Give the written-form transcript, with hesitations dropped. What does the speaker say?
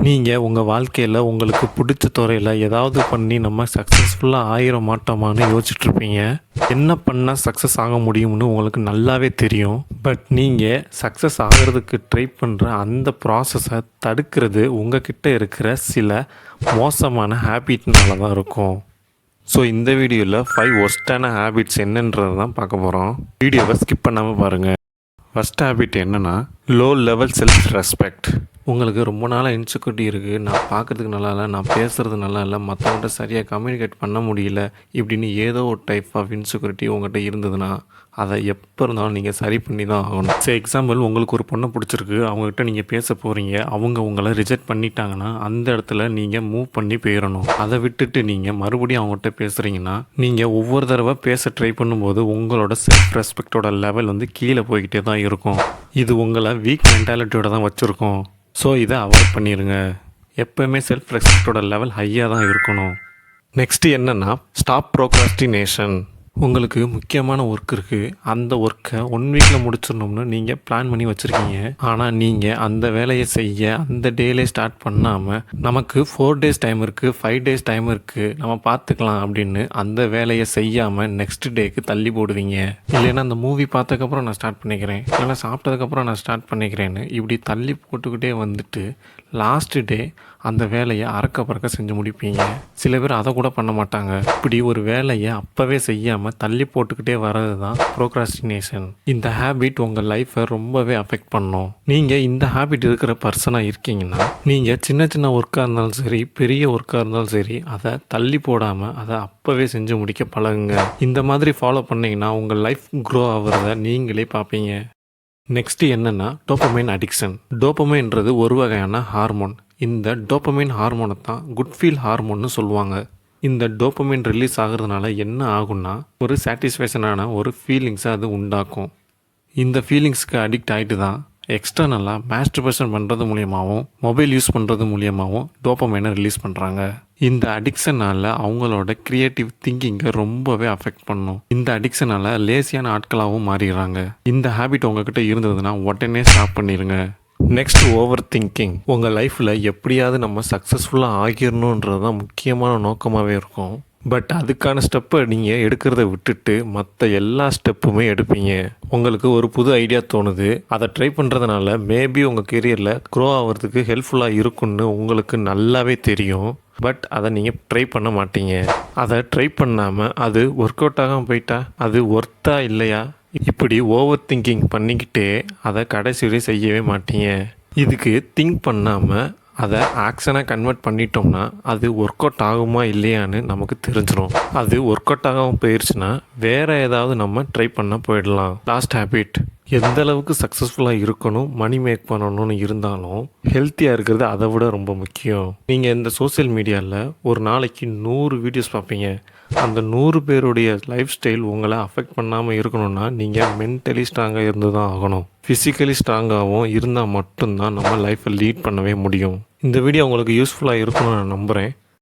நீங்கள் உங்கள் வாழ்க்கையில் உங்களுக்கு பிடிச்ச துறையில் ஏதாவது பண்ணி நம்ம சக்ஸஸ்ஃபுல்லாக ஆயிர மாட்டோமான்னு யோசிச்சுட்ருப்பீங்க. என்ன பண்ணால் சக்ஸஸ் ஆக முடியும்னு உங்களுக்கு நல்லாவே தெரியும். பட் நீங்கள் சக்ஸஸ் ஆகிறதுக்கு ட்ரை பண்ணுற அந்த ப்ராசஸை தடுக்கிறது உங்ககிட்ட இருக்கிற சில மோசமான ஹேபிட்னால தான் இருக்கும். ஸோ இந்த வீடியோவில் 5 ஒர்ஸ்டான ஹேபிட்ஸ் என்னன்றது தான் பார்க்க போகிறோம். வீடியோவை ஸ்கிப் பண்ணாமல் பாருங்கள். ஃபஸ்ட் ஹேபிட் என்னென்னா லோ லெவல் செல்ஃப் ரெஸ்பெக்ட். உங்களுக்கு ரொம்ப நாளாக இன்செக்யூரிட்டி இருக்குது, நான் பார்க்குறதுக்கு நல்லா இல்லை, நான் பேசுகிறது நல்லா இல்லை, மற்றவங்கள்ட்ட சரியாக கம்யூனிகேட் பண்ண முடியல, இப்படின்னு ஏதோ ஒரு டைப் ஆஃப் இன்செக்யூரிட்டி உங்கள்கிட்ட இருந்ததுன்னா அதை எப்போ இருந்தாலும் நீங்கள் சரி பண்ணி தான் ஆகணும். சரி, எக்ஸாம்பிள், உங்களுக்கு ஒரு பொண்ணை பிடிச்சிருக்கு, அவங்ககிட்ட நீங்கள் பேச போகிறீங்க, அவங்க உங்களை ரிஜெக்ட் பண்ணிட்டாங்கன்னா அந்த இடத்துல நீங்கள் மூவ் பண்ணி போயிடணும். அதை விட்டுட்டு நீங்கள் மறுபடியும் அவங்ககிட்ட பேசுகிறீங்கன்னா நீங்கள் ஒவ்வொரு தடவை பேச ட்ரை பண்ணும்போது உங்களோட செல்ஃப் ரெஸ்பெக்டோட லெவல் கீழே போய்கிட்டே தான் இருக்கும். இது உங்களை வீக் மென்டாலிட்டியோட தான் வச்சுருக்கோம். ஸோ இதை அவாய்ட் பண்ணிடுங்க. எப்போவுமே செல்ஃப் ரெஸ்பெக்டோட லெவல் ஹையாக தான் இருக்கணும். நெக்ஸ்ட்டு என்னென்னா ஸ்டாப் ப்ரோக்ராஸ்டினேஷன். உங்களுக்கு முக்கியமான ஒர்க் இருக்குது, அந்த ஒர்க்கை 1 வீக்கில் முடிச்சிடணும்னு நீங்கள் பிளான் பண்ணி வச்சுருக்கீங்க. ஆனால் நீங்கள் அந்த வேலையை செய்ய அந்த டேலே ஸ்டார்ட் பண்ணாமல் நமக்கு 4 டேஸ் டைம் இருக்குது, 5 டேஸ் டைம் இருக்குது, நம்ம பார்த்துக்கலாம் அப்படின்னு அந்த வேலையை செய்யாமல் நெக்ஸ்ட் டேக்கு தள்ளி போடுவீங்க. இல்லைன்னா அந்த மூவி பார்த்ததுக்கப்புறம் நான் ஸ்டார்ட் பண்ணிக்கிறேன், இல்லைன்னா சாப்பிட்டதுக்கப்புறம் நான் ஸ்டார்ட் பண்ணிக்கிறேன்னு இப்படி தள்ளி போட்டுக்கிட்டே வந்துட்டு லாஸ்ட் டே அந்த வேலையை அறக்க பறக்க செஞ்சு முடிப்பீங்க. சில பேர் அதை கூட பண்ண மாட்டாங்க. இப்படி ஒரு வேலையை அப்போவே செய்யாமல் தள்ளி போட்டுக்கிட்டே வர்றது தான் ப்ரோக்ராஸ்டினேஷன். இந்த ஹேபிட் உங்கள் லைஃப்பை ரொம்பவே அஃபெக்ட் பண்ணும். நீங்கள் இந்த ஹேபிட் இருக்கிற பர்சனாக இருக்கீங்கன்னா நீங்கள் சின்ன சின்ன ஒர்க்காக இருந்தாலும் சரி, பெரிய ஒர்க்காக இருந்தாலும் சரி, அதை தள்ளி போடாமல் அதை அப்போவே செஞ்சு முடிக்க பழகுங்க. இந்த மாதிரி ஃபாலோ பண்ணிங்கன்னா உங்கள் லைஃப் க்ரோ ஆகிறத நீங்களே பார்ப்பீங்க. நெக்ஸ்ட்டு என்னென்னா டோபமைன் அடிக்ஷன். டோபமைன்றது ஒரு வகையான ஹார்மோன். இந்த டோபமைன் ஹார்மோனை தான் குட் ஃபீல் ஹார்மோன்னு சொல்லுவாங்க. இந்த டோபமைன் ரிலீஸ் ஆகிறதுனால என்ன ஆகும்னா ஒரு சாட்டிஸ்ஃபேக்ஷனான ஒரு ஃபீலிங்ஸை அது உண்டாக்கும். இந்த ஃபீலிங்ஸ்க்கு அடிக்ட் ஆகிட்டு தான் எக்ஸ்டர்னலாக மாஸ்டர்பேஷன் பண்ணுறது மூலியமாகவும் மொபைல் யூஸ் பண்ணுறது மூலியமாகவும் டோபமைனை ரிலீஸ் பண்ணுறாங்க. இந்த அடிக்ஷனால் அவங்களோட க்ரியேட்டிவ் திங்கிங்கை ரொம்பவே அஃபெக்ட் பண்ணும். இந்த அடிக்ஷனால் லேசியான ஆட்களாகவும் மாறிடுறாங்க. இந்த ஹேபிட் உங்ககிட்ட இருந்ததுன்னா உடனே ஸ்டாப் பண்ணிடுங்க. Next, over thinking. உங்கள் லைஃப்பில் எப்படியாவது நம்ம சக்ஸஸ்ஃபுல்லாக ஆகிடணுன்றது தான் முக்கியமான நோக்கமாகவே இருக்கும். பட் அதுக்கான ஸ்டெப்பை நீங்கள் எடுக்கிறத விட்டுட்டு மற்ற எல்லா ஸ்டெப்புமே எடுப்பீங்க. உங்களுக்கு ஒரு புது ஐடியா தோணுது, அதை ட்ரை பண்ணுறதுனால மேபி உங்கள் கெரியரில் க்ரோ ஆகிறதுக்கு ஹெல்ப்ஃபுல்லாக இருக்குன்னு உங்களுக்கு நல்லாவே தெரியும். பட் அதை நீங்கள் ட்ரை பண்ண மாட்டீங்க. அதை ட்ரை பண்ணாமல் அது ஒர்க் அவுட் ஆகாமல் போயிட்டா அது ஒர்த்தா இல்லையா, இப்படி ஓவர் திங்கிங் பண்ணிக்கிட்டே அதை கடைசி செய்யவே மாட்டீங்க. இதுக்கு திங்க் பண்ணாமல் அதை ஆக்ஷனாக கன்வெர்ட் பண்ணிட்டோம்னா அது ஒர்க் அவுட் ஆகுமா இல்லையான்னு நமக்கு தெரிஞ்சிடும். அது ஒர்க் அவுட் ஆகாமல் போயிடுச்சுன்னா வேறு ஏதாவது நம்ம ட்ரை பண்ண போயிடலாம். Last habit. எந்த அளவுக்கு சக்ஸஸ்ஃபுல்லாக இருக்கணும், மணி மேக் பண்ணணும்னு இருந்தாலும் ஹெல்த்தியாக இருக்கிறது அதை விட ரொம்ப முக்கியம். நீங்கள் இந்த சோசியல் மீடியாவில் ஒரு நாளைக்கு 100 வீடியோஸ் பார்ப்பீங்க. அந்த 100 பேருடைய லைஃப் ஸ்டைல் உங்களை அஃபெக்ட் பண்ணாமல் இருக்கணும்னா நீங்கள் மென்டலி ஸ்ட்ராங்காக இருந்து தான் ஆகணும். ஃபிசிக்கலி ஸ்ட்ராங்காகவும் இருந்தால் மட்டும்தான் நம்ம லைஃப்பை லீட் பண்ணவே முடியும். இந்த வீடியோ உங்களுக்கு யூஸ்ஃபுல்லாக இருக்கும்னு நான் நம்புகிறேன்.